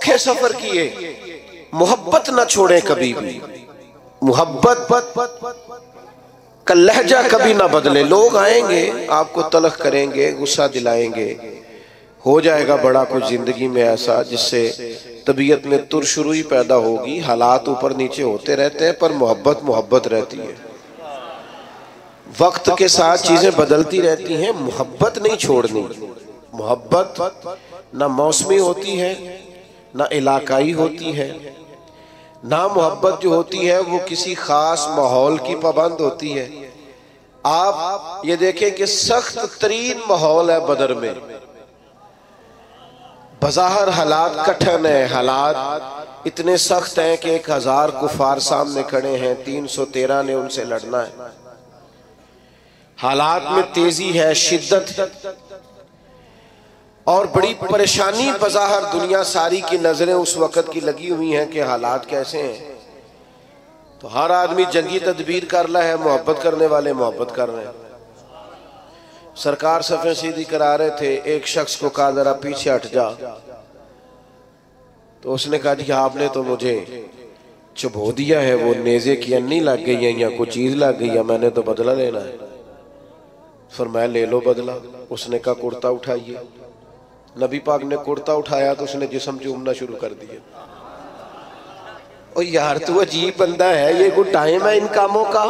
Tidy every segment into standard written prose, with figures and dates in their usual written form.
औखे सफर किए, मोहब्बत ना छोड़े कभी भी, मोहब्बत का लहजा कभी ना बदले। लोग आएंगे आपको तलख करेंगे, गुस्सा दिलाएंगे, हो जाएगा बड़ा कुछ जिंदगी में ऐसा जिससे तबीयत में तुरशुरुई पैदा होगी। हालात ऊपर नीचे होते रहते हैं पर मोहब्बत मोहब्बत रहती है। वक्त के साथ चीजें बदलती रहती हैं, मोहब्बत नहीं छोड़नी। मोहब्बत ना मौसमी होती है, ना इलाकाई होती है, ना मोहब्बत जो होती है वो किसी खास माहौल की पाबंद होती है। आप ये देखें कि सख्त तरीन माहौल है बदर में, बज़ाहिर हालात कठिन है, हालात इतने सख्त हैं कि 1000 कुफार सामने खड़े हैं, 313 ने उनसे लड़ना है। हालात में तेजी है, शिद्दत और बड़ी परेशानी। बज़ाहिर दुनिया सारी की नजरें उस वक्त की लगी हुई हैं कि हालात कैसे हैं, तो हर आदमी जंगी तदबीर कर रहा है, मोहब्बत करने वाले मोहब्बत कर रहे हैं। सरकार सफ़े सीधी करा रहे थे, एक शख्स को कहा जरा पीछे हट जा, तो उसने कहा जी आपने तो मुझे चुभो दिया है, वो नेज़े की अन्नी लग गई है या कोई चीज लग गई है, मैंने तो बदला लेना है। फरमाया ले लो बदला। उसने कहा कुर्ता उठाइए। नबी पाक ने कुर्ता उठाया तो उसने जिस्म चूमना शुरू कर दिया। ओ यार तू अजीब बंदा है, ये कोई टाइम है इन कामों का?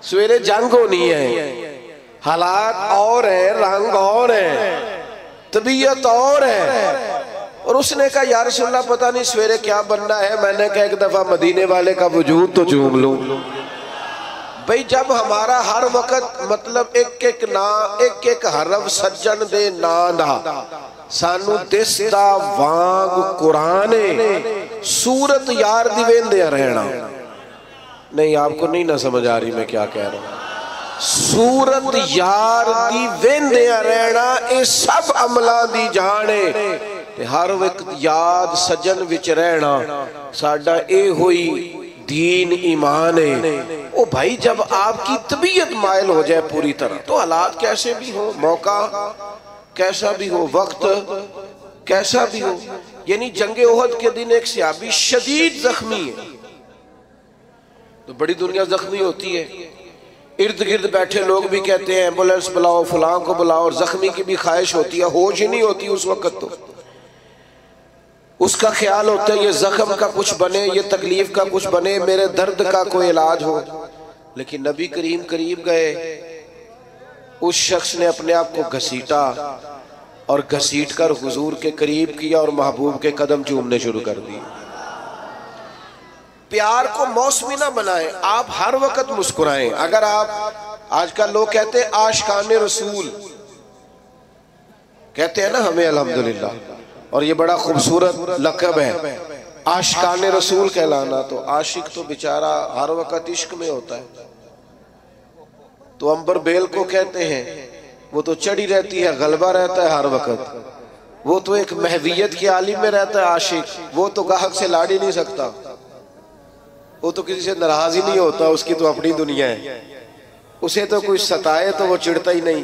सवेरे जंग होनी है, हालात और है, रंग और है, तबीयत और है, और उसने कहा यार रसूलल्लाह पता नहीं सवेरे क्या बनना है। मैंने कहा एक दफा मदीने वाले का वजूद तो चूम लूं। भाई जब हमारा हर वक्त मतलब एक एक हरफ सज्जन दे नां दा सानू दिसदा वांग कुरान सूरत यार दी वेंदे रहना। नहीं आपको नहीं ना समझ आ रही मैं क्या कह रहा हूं। सूरत यार दी वेंदे रहना ये सब अमलां दी जान है ते हर वक्त याद सजन विच रहना साडा ए होई दीन ईमान है। ओ भाई जब आपकी तबीयत मायल हो जाए पूरी तरह तो हालात कैसे भी हो, मौका कैसा भी हो, वक्त कैसा भी हो। यानी जंगे ओहद के दिन एक सहाबी शदीद जख्मी है, तो बड़ी दुनिया जख्मी होती है, इर्द गिर्द बैठे लोग भी कहते हैं एम्बुलेंस बुलाओ, फलां को बुलाओ, और जख्मी की भी ख्वाहिश होती है, होश ही नहीं होती उस वक्त। तो उसका ख्याल होता है ये जख्म का कुछ बने, ये तकलीफ का कुछ बने, मेरे दर्द का कोई इलाज हो। लेकिन नबी करीम करीब गए, उस शख्स ने अपने आप को घसीटा और घसीट कर हुजूर के करीब किया और महबूब के कदम चूमने शुरू कर दिए। प्यार को मौसमी ना बनाएं, आप हर वक्त मुस्कुराएं। अगर आप आजकल लोग कहते हैं आशिकाने रसूल कहते हैं ना हमें अल्हम्दुलिल्लाह, और ये बड़ा खूबसूरत लक़ब है आशिकाने रसूल कहलाना। तो आशिक तो बेचारा हर वक्त इश्क में होता है। तो अंबर बेल को कहते हैं वो तो चढ़ी रहती है, गलबा रहता है हर वक्त, वो तो एक महवियत की आलिम में रहता है आशिक, वो तो गाहक से लाड़ ही नहीं सकता, वो तो किसी से नाराज ही नहीं होता, उसकी तो अपनी दुनिया है, उसे तो कोई सताए तो वो चिढ़ता ही नहीं।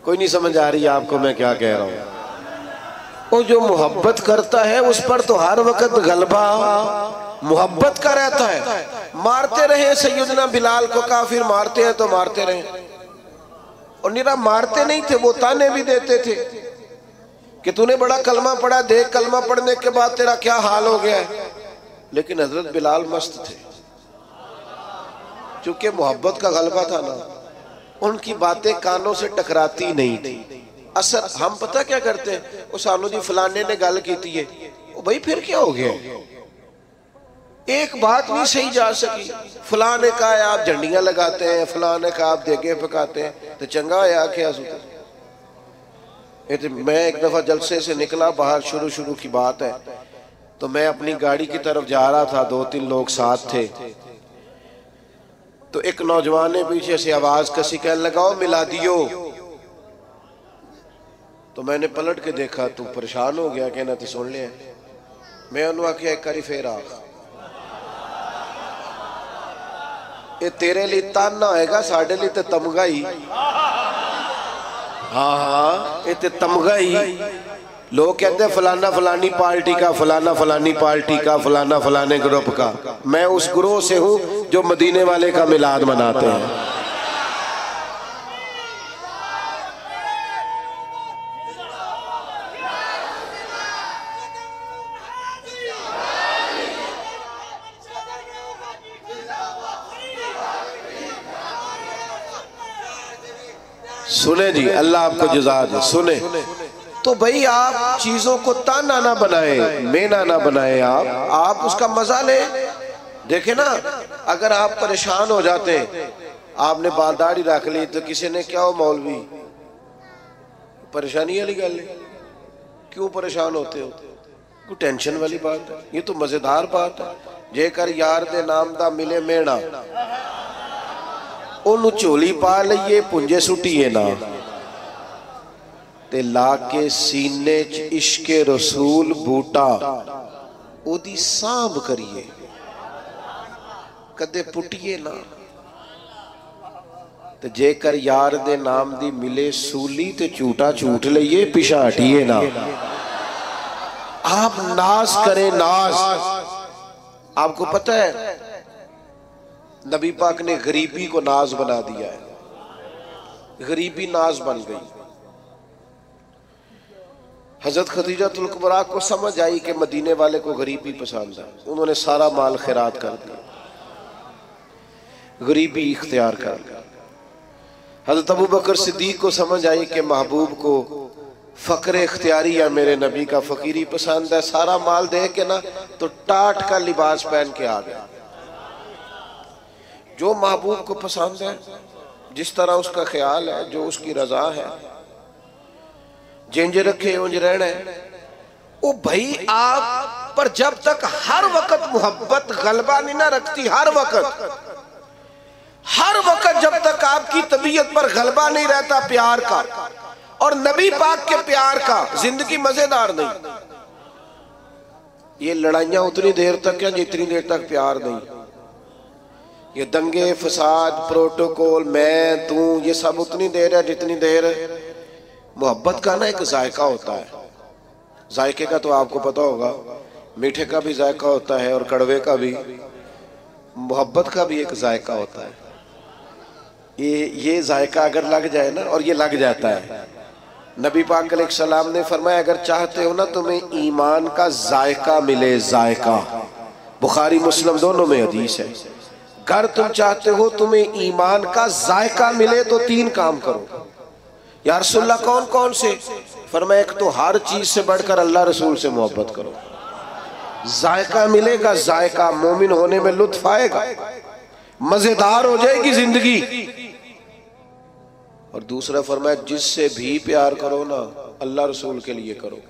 कोई नहीं समझ आ रही आपको मैं क्या कह रहा हूं। वो जो मोहब्बत करता है उस पर तो हर वक्त गलबा मोहब्बत का रहता है। मारते रहे सैयदना बिलाल को काफिर, मारते हैं तो मारते रहे, और निरा मारते नहीं थे, वो ताने भी देते थे कि तूने बड़ा कलमा पढ़ा, देख कलमा पढ़ने के बाद तेरा क्या हाल हो गया है। लेकिन हजरत बिलाल मस्त थे, चूंकि मोहब्बत का गलबा था ना, उनकी बातें कानों से टकराती नहीं थी। असर हम पता क्या करते हैं, वो सानू जी फलाने ने गल की है, वो भाई फिर क्या हो गया, एक बात नहीं सही जा सकी। फलां ने कहा आप झंडियां लगाते हैं, फलां ने कहा आप देगे पकाते हैं, तो चंगा है क्या तो मैं एक दफा जलसे से निकला बाहर, शुरू की बात है, तो मैं अपनी गाड़ी की तरफ जा रहा था, 2-3 लोग साथ थे, तो एक नौजवान ने पीछे से आवाज कसी कहने लगा मिला दियो। तो मैंने पलट के देखा, तू परेशान हो गया, कहना तो सुन लिया। मैं उन्होंने आख्या एक बारी फिर आ, ये तेरे लिए ताना होएगा, साढ़े लिए तो तमगा ही। हाँ हाँ ये तो तमगा ही, लोग कहते हैं फलाना फलानी पार्टी का, फलाना फलानी पार्टी का, फलाना फलाने ग्रुप का। मैं उस ग्रोह से हूं जो मदीने वाले का मिलाद मनाते हैं। सुने जी, अल्लाह आपको जज़ा दे। सुने तो भाई आप चीजों को ताना ना बनाए, मेना ना बनाए, आप उसका मजा ले। देखे ना, अगर आप परेशान हो जाते, आपने बाल दाढ़ी रख ली तो किसी ने क्या हो मौलवी, परेशानी वाली गल है, क्यों परेशान होते हो? कोई टेंशन वाली बात है? ये तो मजेदार बात है। जेकर यार दे नाम दा मिले मेना, ओनू झोली पा लईए, पुंजे सुटीए ना, ते ला के सीने च इश्के रसूल बूटा ओदी सांभ करिए, कदे पुटिए ना। ते जेकर यार दे नाम दी मिले सूली ते झूठा झूठ लईए, पिछा हटिए ना। आप नाज करें, नाज। आपको पता है नबी पाक ने गरीबी को नाज बना दिया है, गरीबी नाज बन गई। हजरत खदीजतुल कुबरा को समझ आई कि मदीने वाले को गरीबी पसंद है, उन्होंने सारा माल खैरात कर दिया, गरीबी इख्तियार कर लिया। हजरत अबू बकर सिद्दीक को समझ आई कि महबूब को फकर इख्तियारी या मेरे नबी का फकीरी पसंद है, सारा माल दे के ना तो टाट का लिबास पहन के आ गया। जो महबूब को पसंद है, जिस तरह उसका ख्याल है, जो उसकी रजा है, जिंज रखे उंज रहना है। ओ भाई आप पर जब तक हर वक्त मोहब्बत गलबा नहीं ना रखती, हर वक्त जब तक आपकी तबीयत पर गलबा नहीं रहता प्यार का और नबी पाक के प्यार का, जिंदगी मजेदार नहीं। ये लड़ाइयां उतनी देर तक है जितनी देर तक प्यार नहीं। ये दंगे फसाद प्रोटोकॉल मैं तू, ये सब उतनी देर है जितनी देर मोहब्बत का ना एक जायका होता है। जायके का तो आपको पता होगा, मीठे का भी जायका होता है और कड़वे का भी, मोहब्बत का भी एक जायका होता है। ये जायका अगर लग जाए ना, और ये लग जाता है। नबी पाक अलैहिस्सलाम ने फरमाया अगर चाहते हो ना तुम्हें ईमान का जायका मिले, जायका, बुखारी मुस्लिम दोनों में हदीस है, अगर तुम चाहते हो तुम्हें ईमान का जायका मिले तो 3 काम करो। या रसूलल्लाह कौन कौन से? फरमाया एक तो हर चीज से बढ़कर अल्लाह रसूल से मोहब्बत करो, जायका मिलेगा, जायका, मोमिन होने में लुत्फ आएगा, मजेदार हो जाएगी जिंदगी। और दूसरा फरमाया जिससे भी प्यार करो ना अल्लाह रसूल के लिए करो,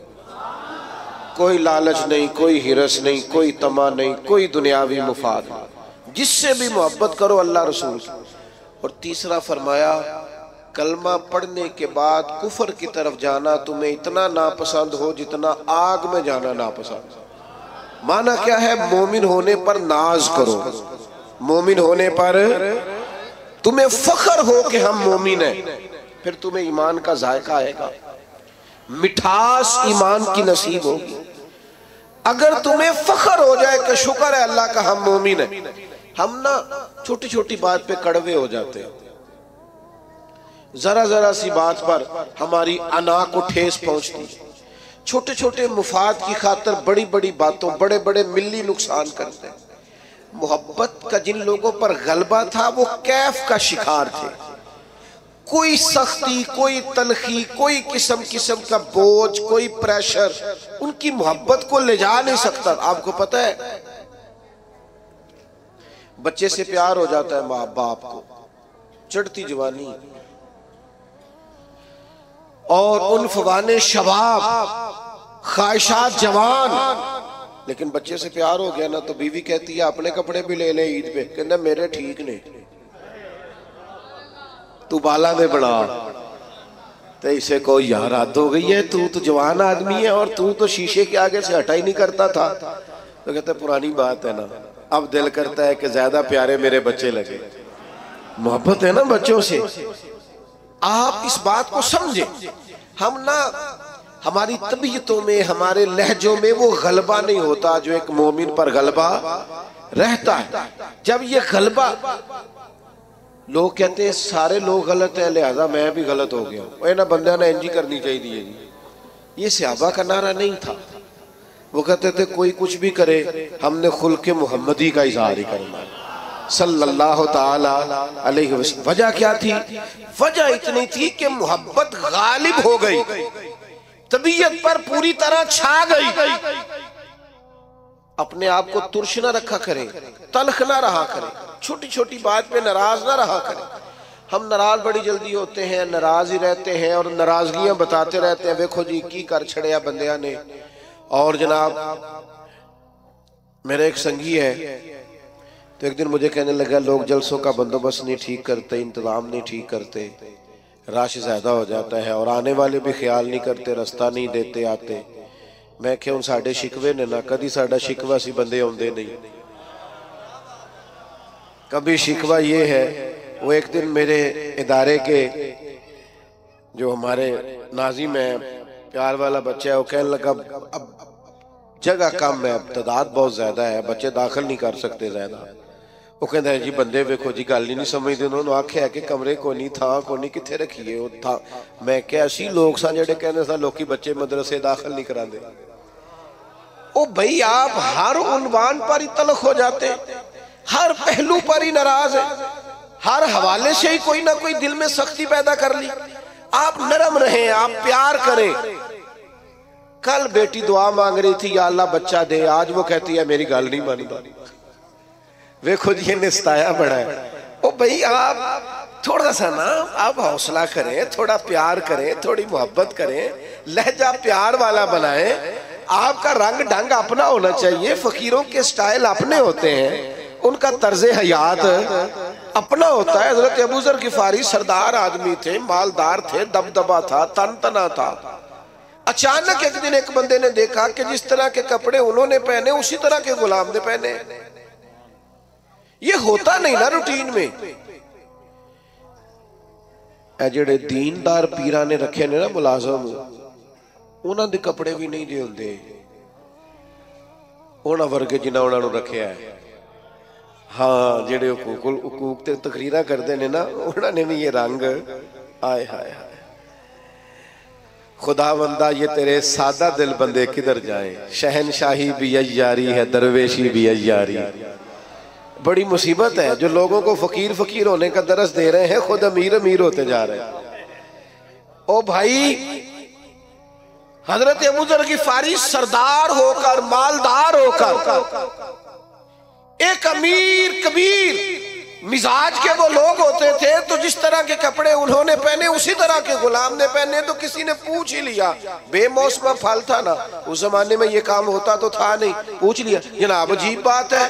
कोई लालच नहीं, कोई हिरस नहीं, कोई तमा नहीं, कोई दुनियावी मुफाद नहीं, जिससे भी मोहब्बत करो अल्लाह रसूल। और तीसरा फरमाया कलमा पढ़ने के बाद कुफर की तरफ जाना तुम्हें इतना नापसंद हो जितना आग में जाना नापसंद। माना क्या है? मोमिन होने पर नाज करो, मोमिन होने पर तुम्हें फख्र हो कि हम मोमिन हैं, फिर तुम्हें ईमान का जायका आएगा, मिठास ईमान की नसीब होगी। अगर तुम्हें फख्र हो जाए कि शुक्र है अल्लाह का हम मोमिन हैं, हम ना छोटी छोटी बात पे कड़वे हो जाते हैं, जरा जरा सी बात पर हमारी अना को ठेस पहुंचती, छोटे छोटे मुफाद की खातर बड़ी बड़ी बातों बड़े बड़े मिली नुकसान करते हैं। मोहब्बत का जिन लोगों पर गलबा था वो कैफ का शिकार थे, कोई सख्ती, कोई तलखी, कोई किस्म का बोझ, कोई प्रेशर उनकी मोहब्बत को ले जा नहीं सकता। आपको पता है बच्चे से प्यार हो जाता है माँ बाप को, चढ़ती जवानी और उन फवाने शबाब, ख्वाहिशात जवान, लेकिन बच्चे से प्यार हो गया ना तो बीवी कहती है अपने कपड़े भी ले ले ईद पे, कहना मेरे ठीक ने, तू बाला दे बना। तो इसे को यार हद हो गई है, तू तो जवान आदमी है और तू तो शीशे के आगे से हटा ही नहीं करता था। तो कहते पुरानी बात है ना, अब दिल करता है कि ज्यादा प्यारे मेरे बच्चे लगे। मोहब्बत है ना बच्चों से। आप इस बात को समझे, हम ना हमारी तबीयतों में, हमारे लहजों में वो गलबा नहीं होता जो एक मोमिन पर गलबा रहता है। जब ये गलबा, लोग कहते हैं सारे लोग गलत हैं लिहाजा मैं भी गलत हो गया, इन्होंने बंदे ने इंजी करनी चाहिए जी। ये सहाबा का नारा नहीं था। वो कहते थे कोई कुछ भी करे, हमने खुल्के मुहम्मदी का इजहार ही करना सल्लल्लाहु ताला अलैहि वसल्लम। वजह क्या थी? वजह इतनी थी कि मोहब्बत गालिब हो गई, तबीयत पर पूरी तरह छा गई। अपने आप को तुर्श न रखा करे, तलख ना रहा करे, छोटी छोटी बात पे नाराज ना रहा करे। हम नाराज बड़ी जल्दी होते हैं, नाराज ही रहते हैं और नाराजगियां बताते रहते हैं, देखो जी की कर छड़िया बंदिया ने। और जनाब मेरा एक संगी है, तो एक दिन मुझे कहने लगा लोग जलसों का बंदोबस्त नहीं ठीक करते, इंतजाम नहीं ठीक करते, रश ज्यादा हो जाता है और आने वाले भी ख्याल नहीं करते, रास्ता नहीं देते आते। मैं क्यों साढ़े शिकवे ने ना कभी साढ़ा शिकवा सी बंदे आते नहीं। कभी शिकवा ये है, वो एक दिन मेरे इदारे के जो हमारे नाजिम है, प्यार वाला बच्चा है, वो कहने लगा अब जगह कम है, अब तादाद बहुत ज्यादा है, बच्चे दाखिल नहीं कर सकते ज्यादा। वो कहता है जी बंदे वेखो जी गल ही नहीं समझते, उन्होंने आख्या है कि कमरे को नहीं था को नहीं किथे रखिए वो था। मैं क्या ऐसी लोग सा जेडे कहने सा लोग बच्चे मदरसे दाखिल नहीं कराते। ओ भाई आप हर उन्वान पर ही तलख हो जाते, हर पहलू पर ही नाराज है, हर हवाले से ही कोई ना कोई दिल में सख्ती पैदा कर ली। आप नरम रहें, आप प्यार करें। कल बेटी दुआ मांग रही थी या अल्लाह बच्चा दे, आज वो कहती है मेरी गल नहीं मानता। वे खुद ये निस्ताया बड़ा है। ओ भाई आप थोड़ा सा ना आप हौसला करें, थोड़ा प्यार करें, थोड़ी मोहब्बत करें, लहजा प्यार वाला बनाएं। आपका रंग ढंग अपना होना चाहिए। फकीरों के स्टाइल अपने होते हैं, उनका तर्जे हयात अपना होता है। हजरत अबू जर गिफारी सरदार आदमी थे, मालदार थे, दबदबा था, तन तना था। अचानक एक दिन एक बंदे ने देखा कि जिस तरह के कपड़े उन्होंने पहने उसी तरह के गुलाम ने पहने। ये होता नहीं ना रूटीन में। जेड़े दीनदार पीरा ने रखे ने ना मुलाजम, उन्होंने दे कपड़े भी नहीं जे होंदे उन्होंने वर्गे जिन्ना उन्होंने रखे है। हाँ जेड़े हुकूक ते तकरीरा करते ने ना, उन्होंने भी ये रंग आए हाय हाय। खुदा बंदा ये तेरे सादा दिल बंदे किधर जाए। शहनशाही भी अय्यारी है, दरवेशी भी अय्यारी। बड़ी मुसीबत है जो लोगों को फकीर फकीर होने का दरस दे रहे हैं, खुद अमीर अमीर होते जा रहे हैं। ओ भाई हजरत अबू जर गिफारी सरदार होकर, मालदार होकर, एक अमीर कबीर मिजाज के वो लोग होते थे, तो जिस तरह के कपड़े उन्होंने पहने उसी तरह के गुलाम ने पहने। तो किसी ने पूछ ही लिया, बेमौसमा फल था ना, उस जमाने में ये काम होता तो था नहीं, पूछ लिया जनाब अजीब बात है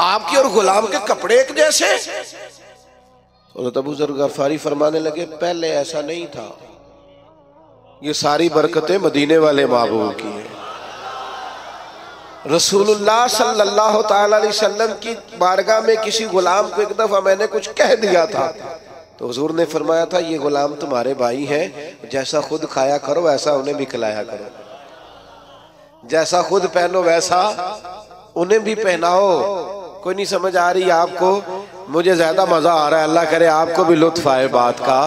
आपके और गुलाम के कपड़े एक जैसे। तो अबू जर गिफारी फरमाने लगे पहले ऐसा नहीं था, ये सारी बरकतें मदीने वाले महबूब की है। रसूलुल्लाह सल्लल्लाहु ताला अलैहि वसल्लम की बारगाह में किसी गुलाम को एक दफा मैंने कुछ कह दिया था, तो हुजूर ने फरमाया था ये गुलाम तुम्हारे भाई हैं, जैसा खुद खाया करो वैसा उन्हें भी खिलाया करो, जैसा खुद पहनो वैसा उन्हें भी पहनाओ। कोई नहीं समझ आ रही आपको? मुझे ज्यादा मजा आ रहा है, अल्लाह करे आपको भी लुत्फ आए बात का।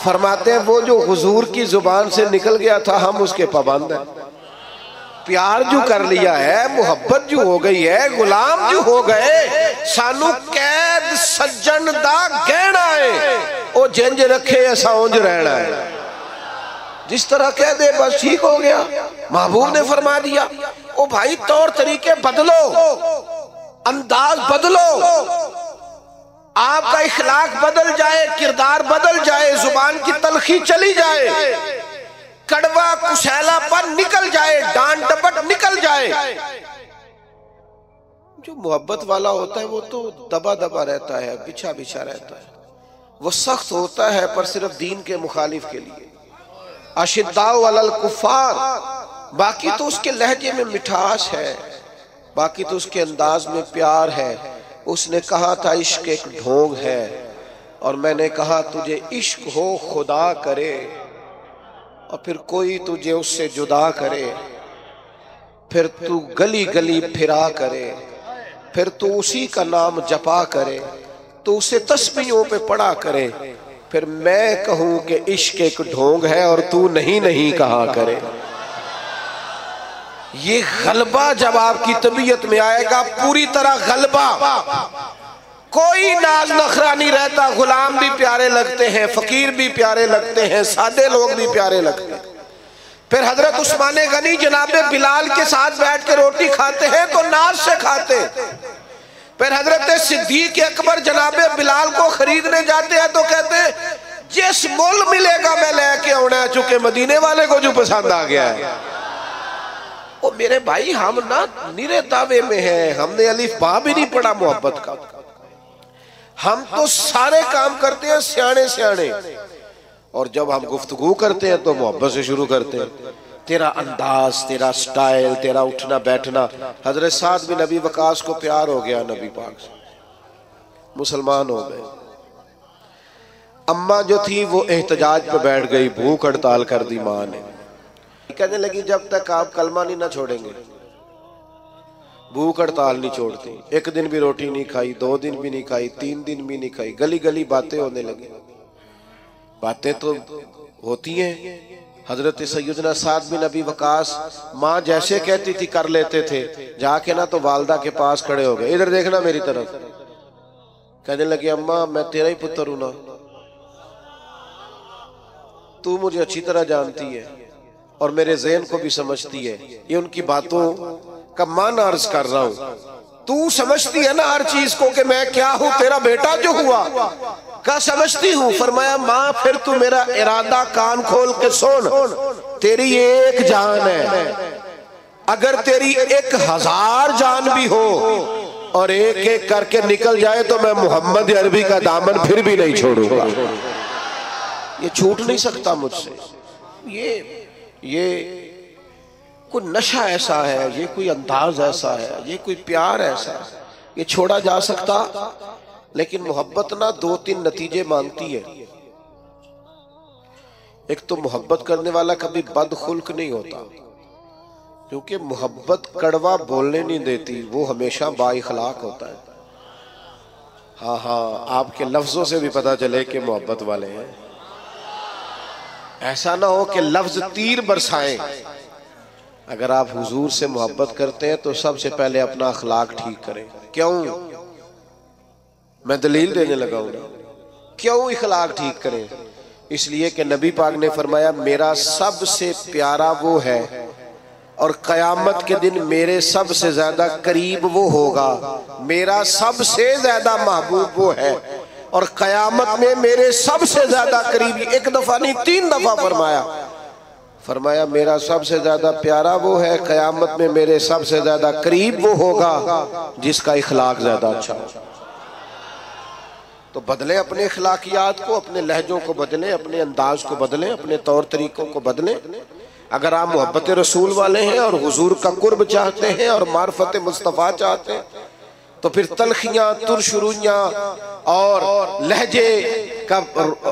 फरमाते हैं वो जो हुजूर की जुबान से निकल गया था हम उसके पाबंद हैं। प्यार जो कर लिया है, मोहब्बत जो हो गई है, गुलाम जो हो गए, सानू कैद सज्जन दा गहना है, ओ जिंज रखे ऐसा उंज रहना है। जिस तरह कह दे बस ठीक हो गया। महबूब ने फरमा दिया ओ भाई तौर तरीके बदलो, अंदाज बदलो, आपका इखलाक बदल जाए, किरदार बदल जाए, जुबान की तलखी चली जाए, कड़वा कुशैला पर निकल जाए, डांट डपट निकल जाए। जो मोहब्बत वाला होता है वो तो दबा दबा रहता है, बिछा बिछा रहता है, वो सख्त होता है पर सिर्फ दीन के मुखालिफ के लिए। अशिद्दाउ अलल कुफ्फार, बाकी तो उसके लहजे में मिठास है, बाकी तो उसके अंदाज में प्यार है। उसने कहा था इश्क एक ढोंग है, और मैंने कहा तुझे इश्क हो खुदा करे और फिर कोई तुझे उससे जुदा करे, फिर तू गली गली फिरा करे, फिर तू उसी का नाम जपा करे, तो उसे तस्बीहों पे पढ़ा करे, फिर मैं कहूं कि इश्क एक ढोंग है और तू नहीं नहीं कहा करे। ये गलबा जब आपकी तबीयत में आएगा, पूरी तरह गलबा, कोई नाज नखरा नहीं रहता। गुलाम भी प्यारे लगते हैं, फकीर भी प्यारे लगते हैं, सादे लोग भी प्यारे लगते हैं। फिर हजरत उस्मान गनी जनाबे बिलाल के साथ बैठ के रोटी खाते हैं तो नाज से खाते। फिर हजरत सिद्दीक अकबर जनाबे बिलाल को खरीदने जाते हैं तो कहते हैं जिस मोल मिलेगा मैं लेके आना है, चूंकि मदीने वाले को जो पसंद आ गया है। ओ मेरे भाई, हम ना निरे दावे में हैं, हमने अलिफ बा भी नहीं पढ़ा मोहब्बत का। हम तो सारे काम करते हैं सियाने सियाने, और जब हम गुफ्तगू करते हैं तो मोहब्बत से शुरू करते हैं। तेरा अंदाज, तेरा स्टाइल, तेरा उठना बैठना। हजरत साद बिन नबी वकास को प्यार हो गया नबी पाक से, मुसलमान हो गए। अम्मा जो थी वो एहतजाज पे बैठ गई, भूख हड़ताल कर दी माँ ने। कहने लगी जब तक आप कलमा नहीं ना छोड़ेंगे, भूख हड़ताल नहीं छोड़ती। एक दिन भी रोटी नहीं खाई, 2 दिन भी नहीं खाई, 3 दिन भी नहीं खाई। गली गली बातें होने लगी। बातें तो होती हैं। हजरत सैयदना साद बिन नबी वकास माँ जैसे कहती थी कर लेते थे। जाके ना तो वालदा के पास खड़े हो गए, इधर देखना मेरी तरफ। कहने लगे अम्मा मैं तेरा ही पुत्र हूं ना, तू मुझे अच्छी तरह जानती है और मेरे ज़हन को भी समझती है। ये उनकी बातों का मान अर्ज कर रहा हूं। तू समझती है ना हर चीज को कि मैं क्या हूं, तेरा बेटा जो हुआ क्या समझती हूं। फरमाया माँ फिर तू मेरा इरादा कान खोल के सुन, तेरी एक जान है, अगर तेरी 1000 जान भी हो और एक एक करके निकल जाए तो मैं मोहम्मद अरबी का दामन फिर भी नहीं छोड़ूंगा। ये छूट नहीं सकता मुझसे। ये कोई नशा ऐसा है, ये कोई अंदाज ऐसा है, ये कोई प्यार ऐसा है, ये छोड़ा जा सकता। लेकिन मोहब्बत ना 2-3 नतीजे मांगती है। एक तो मोहब्बत करने वाला कभी बदखुल्क नहीं होता, क्योंकि मोहब्बत कड़वा बोलने नहीं देती, वो हमेशा बाइखलाक होता है। हाँ हाँ, आपके लफ्जों से भी पता चले कि मोहब्बत वाले हैं। ऐसा ना हो कि लफ्ज तीर बरसाएं। अगर आप हुजूर से मोहब्बत करते हैं तो सबसे पहले अपना अखलाक ठीक करें। क्यों? मैं दलील देने लगा हूं। क्यों अखलाक ठीक करें? इसलिए कि नबी पाक ने फरमाया मेरा सबसे प्यारा वो है और कयामत के दिन मेरे सबसे ज्यादा करीब वो होगा। मेरा सबसे ज्यादा महबूब वो है और कयामत में मेरे सबसे ज्यादा करीब, एक दफा नहीं 3 दफा फरमाया मेरा सबसे ज्यादा प्यारा वो है, कयामत में मेरे सबसे ज्यादा करीब वो होगा जिसका इखलाक ज्यादा अच्छा हो। तो बदलें अपने इखलाकियात को, अपने लहजों को बदलें, अपने अंदाज को बदलें, अपने तौर तरीकों को बदलें। अगर आप मोहब्बत रसूल वाले हैं और हुजूर का कुर्ब चाहते हैं और मार्फत मुस्तफ़ा चाहते हैं तो फिर तलखियां, तुरशुरुइयां और लहजे का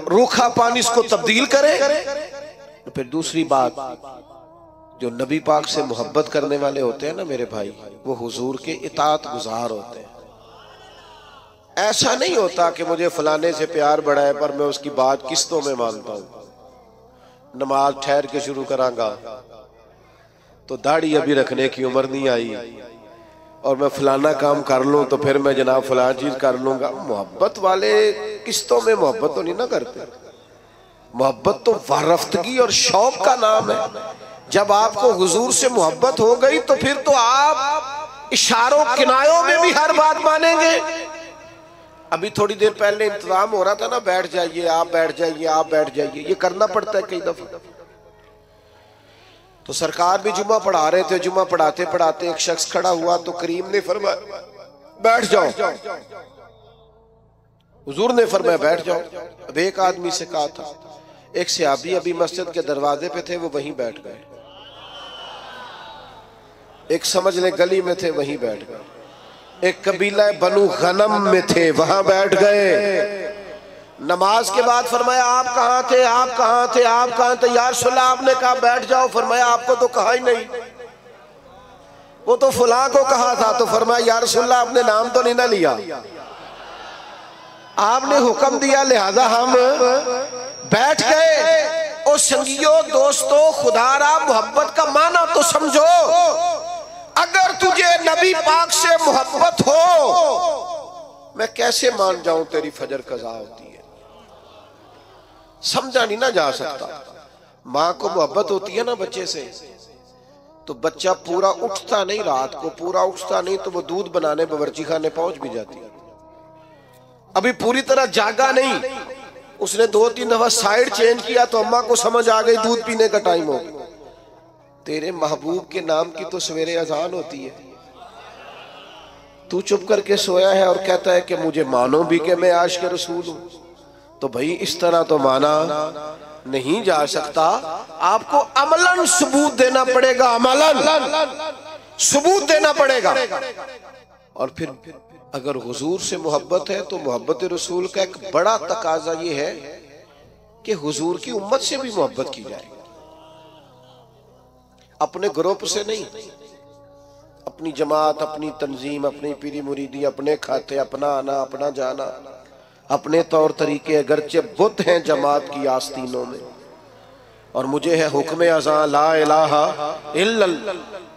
रूखा पानी इसको तब्दील करें। तो फिर दूसरी बात, जो नबी पाक से मोहब्बत करने वाले होते हैं ना मेरे भाई, वो हुजूर के इताअत गुजार होते हैं। ऐसा नहीं होता कि मुझे फलाने से प्यार बड़ा है पर मैं उसकी बात किस्तों में मानता हूं। नमाज ठहर के शुरू करांगा तो दाढ़ी अभी रखने की उम्र नहीं आई और मैं फलाना काम कर लूं तो फिर मैं जनाब फलाना चीज कर लूंगा। मोहब्बत वाले किस्तों में मोहब्बत तो नहीं ना करते। मोहब्बत तो वारफ्तगी और शौक का नाम है। जब आपको हुजूर से मोहब्बत हो गई तो फिर तो आप इशारों किनायों में भी हर बात मानेंगे। अभी थोड़ी देर पहले इंतजाम हो रहा था ना, बैठ जाइए आप, बैठ जाइए आप, बैठ जाइए, ये करना पड़ता है कई दफा। तो सरकार भी जुमा पढ़ा रहे थे, जुमा पढ़ाते पढ़ाते एक शख्स खड़ा हुआ तो करीम ने फरमाया बैठ जाओ। हुजूर ने फरमाया बैठ जाओ। अब एक आदमी से कहा था, एक सहाबी अभी मस्जिद के दरवाजे पे थे, वो वहीं बैठ गए। एक समझ ले गली में थे, वहीं बैठ गए। एक कबीला बनु गनम में थे, वहां बैठ गए। नमाज के बाद फरमाया आप कहाँ थे, आप कहाँ थे, आप कहाँ थे? या रसूलल्लाह आपने कहा बैठ जाओ। फरमाया आपको तो कहा ही नहीं, वो तो फुला को कहा था। तो फरमाया या रसूलल्लाह आपने नाम तो नहीं ना लिया, आपने हुक्म दिया लिहाजा हम बैठ गए। और संगियों दोस्तों, खुदारा मोहब्बत का माना तो समझो। अगर तुझे नबी पाक से मोहब्बत हो, मैं कैसे मान जाऊं तेरी फजर कज़ा होती है? समझा नहीं ना जा सकता। माँ को मोहब्बत होती है ना बच्चे से, तो बच्चा पूरा उठता नहीं, रात को पूरा उठता नहीं तो वो दूध बनाने बावर्ची खाने पहुंच भी जाती है। अभी पूरी तरह जागा नहीं, उसने 2-3 दफा साइड चेंज किया तो अम्मा को समझ आ गई दूध पीने का टाइम हो गया। तेरे महबूब के नाम की तो सवेरे अजान होती है, तू चुप करके सोया है और कहता है कि मुझे मानो भी कि मैं आशिक़ रसूल हूं। तो भाई इस तरह तो माना नहीं जा सकता। आपको अमलन सबूत देना पड़ेगा, अमलन सबूत देना पड़ेगा। और फिर अगर हुजूर से मोहब्बत है तो मोहब्बत रसूल का एक बड़ा तकाजा ये है कि हुजूर की उम्मत से भी मोहब्बत की जाए। अपने ग्रुप से नहीं, अपनी जमात, अपनी तंजीम, अपनी पीरी मुरीदी, अपने खाते, अपना आना, अपना जाना, अपने तौर तरीके, अगरचे बुत हैं जमात की आस्तीनों में। और मुझे है हुक्म अज़ां ला इलाहा इल्लल्लाह।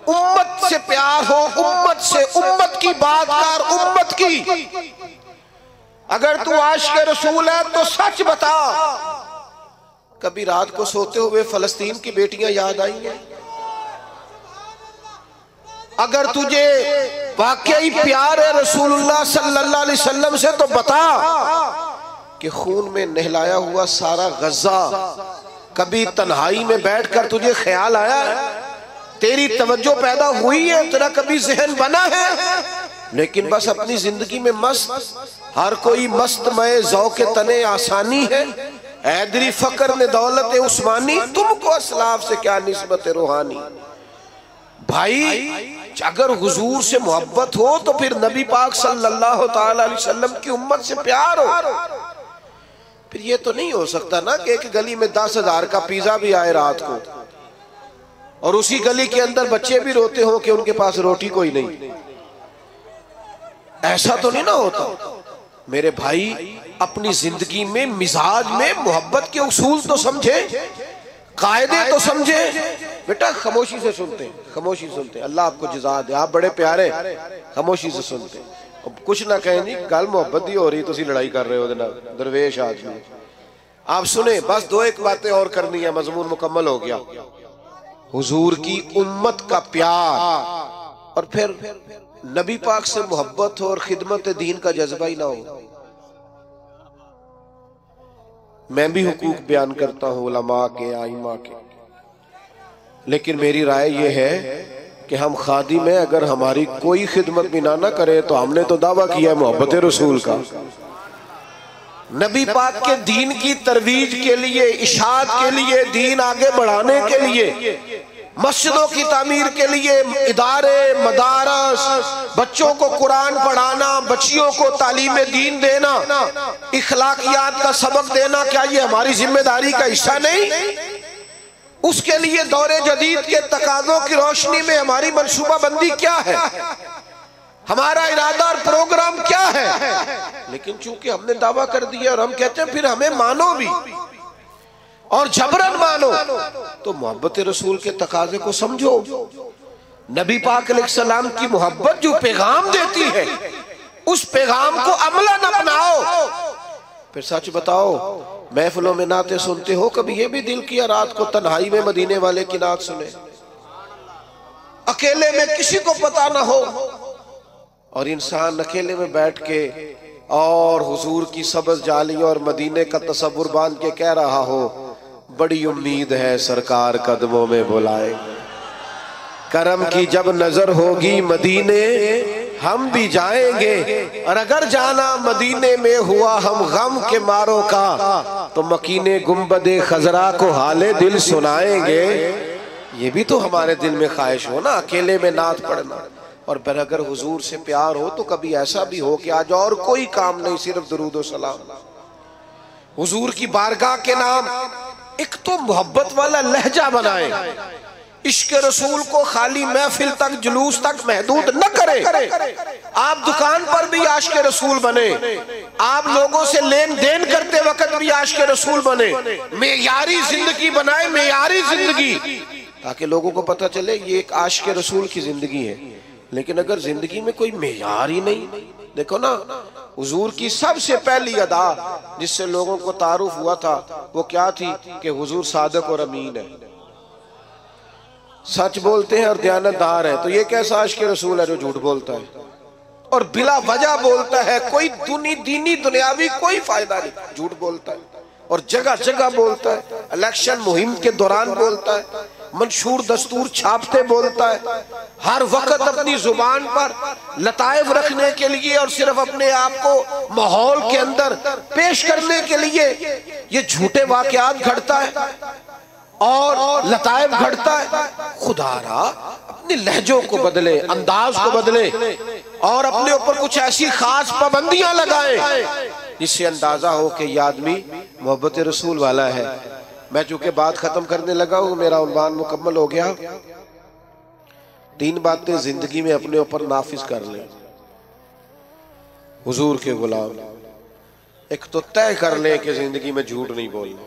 उम्मत से प्यार हो, उम्मत से, उम्मत की बात कर, उम्मत की। अगर तू आशिक़ रसूल है तो सच बता, कभी रात को सोते हुए फलस्तीन की बेटियां याद आई हैं? अगर तुझे वाकई प्यार है रसूलुल्लाह सल्लल्लाहु अलैहि वसल्लम से तो बता कि खून में नहलाया हुआ सारा गज़ा कभी तन्हाई में बैठकर तुझे ख्याल आया है? तेरी तवज्जो पैदा हुई है, तेरा कभी ज़हन बना है? लेकिन बस अपनी जिंदगी में मस्त, हर कोई मस्त मय ज़ौक़े तने आसानी है। ऐदरी फकर ने दौलत उस्मानी, तुमको असलाफ से क्या निस्बत रूहानी। भाई अगर हुजूर से मोहब्बत हो तो फिर नबी पाक सल्लल्लाहु ताला अलैहि वसल्लम की उम्मत से प्यार हो। फिर ये तो नहीं हो सकता ना कि एक गली में 10,000 का पिज्जा भी आए रात को और उसी गली के अंदर बच्चे भी रोते हो कि उनके पास रोटी कोई नहीं। ऐसा तो नहीं ना होता। मेरे भाई अपनी जिंदगी में, मिजाज में मोहब्बत के उसूल तो समझे, कायदे तो समझे। बेटा खामोशी से सुनते हैं, खामोशी सुनते हैं। अल्लाह आपको जज़ा दे, आप बड़े प्यारे, खामोशी से सुनते हैं। अब कुछ ना कहें जी, गल मोहब्बत दी हो रही, तुसी लड़ाई कर रहे हो दरवेश आदमी। आप सुने, बस 2-1 बातें और करनी है, मजमून मुकम्मल हो गया। हुजूर की उम्मत का प्यार और फिर नबी पाक से मोहब्बत हो और खिदमत दीन का जज्बा ही ना हो। मैं भी हुकूक बयान करता हूँ उलमा के, आइमा के, लेकिन मेरी राय ये है कि हम खादी में अगर हमारी कोई खिदमत भी ना करे तो हमने तो दावा किया है मोहब्बत रसूल का। नबी पाक के दीन की तरवीज के लिए, इशाअत के लिए, दीन आगे बढ़ाने के लिए, मस्जिदों की तामीर के लिए, इदारे, मदारस, बच्चों को कुरान पढ़ाना, बच्चियों को तालीम दीन देना, इखलाकियात का सबक देना, क्या ये हमारी जिम्मेदारी का हिस्सा नहीं? उसके लिए दौरे जदीद के तकाज़ों की रोशनी में हमारी मंसूबा बंदी क्या है, हमारा इरादा और प्रोग्राम क्या है? लेकिन चूंकि हमने दावा कर दिया और हम कहते हैं फिर हमें मानो भी और जबरन मानो, तो मोहब्बत रसूल के तकाजे को समझो। नबी पाक अलैहिस्सलाम की मोहब्बत जो पैगाम देती है, उस पैगाम को अमलन अपनाओ। फिर सच बताओ, महफिलों में नाते सुनते हो, कभी ये भी दिल किया रात को तन्हाई में मदीने वाले की नात सुने, अकेले में किसी को पता ना हो, और इंसान अकेले में बैठ के और हुजूर की सब्ज़ जाली और मदीने का तसव्वुर बांध के कह रहा हो, बड़ी उम्मीद है सरकार कदमों में बुलाएंगे, करम की जब नजर होगी मदीने हम भी जाएंगे, और अगर जाना मदीने में हुआ हम गम के मारों का, तो मकीने गुंबदे खजरा को हाले दिल सुनाएंगे। ये भी तो हमारे दिल में ख्वाहिश हो ना, अकेले में नात पढ़ना। और फिर अगर हुजूर से प्यार हो तो कभी ऐसा भी हो कि आज और कोई काम नहीं, सिर्फ दुरूद और सलाम। हुजूर की बारगाह के नाम एक तो मोहब्बत वाला लहजा बनाए, इश्क रसूल को खाली महफिल तक जुलूस तक महदूद न करे। आप दुकान पर भी आशिक रसूल बने, आप लोगों से लेन देन करते वक्त भी आशिक रसूल बने, मेयारी जिंदगी बनाए, मेयारी जिंदगी, ताकि लोगों को पता चले ये एक आशिक रसूल की जिंदगी है। लेकिन अगर जिंदगी में कोई मेयार ही नहीं, देखो ना हुजूर की सबसे पहली अदा जिससे लोगों को तारुफ हुआ था वो क्या थी कि हुजूर सादिक और अमीन है, सच बोलते हैं और दयानतदार है। तो ये कैसा आशिक रसूल है जो झूठ बोलता है और बिला वजह बोलता है, कोई दीनी दुनियावी कोई फायदा नहीं, झूठ बोलता है और जगह जगह बोलता है, इलेक्शन मुहिम के दौरान बोलता है, मंशूर दस्तूर छापते बोलता है, हर वक्त अपनी जुबान पर लताइफ रखने के लिए और सिर्फ अपने आप को माहौल के अंदर पेश करने के लिए ये झूठे वाकयात घड़ता है और लताइफ घड़ता है। खुदारा अपने लहजों को बदले, अंदाज को बदले और अपने ऊपर कुछ ऐसी खास पाबंदियां लगाए जिससे अंदाजा हो कि ये आदमी मोहब्बत रसूल वाला है। मैं चूंकि बात खत्म करने लगा हूं, मेरा उन्वान मुकम्मल हो गया। 3 बातें जिंदगी में अपने ऊपर नाफिज कर ले हुजूर के गुलाम। एक तो तय कर ले कि जिंदगी में झूठ नहीं बोलना,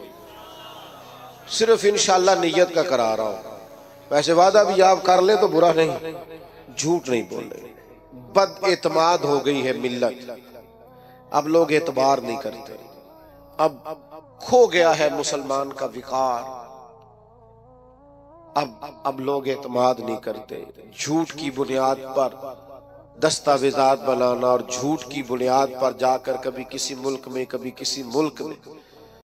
सिर्फ इंशाल्लाह नियत का करा रहा हूं, वैसे वादा भी आप कर ले तो बुरा नहीं, झूठ नहीं बोले। बद एतमाद हो गई है मिल्लत, अब लोग एतबार नहीं करते, अब खो गया है मुसलमान का विकार, अब लोग एतमाद नहीं करते। झूठ की बुनियाद पर दस्तावेजात बनाना और झूठ की बुनियाद पर जाकर कभी किसी मुल्क में कभी किसी मुल्क में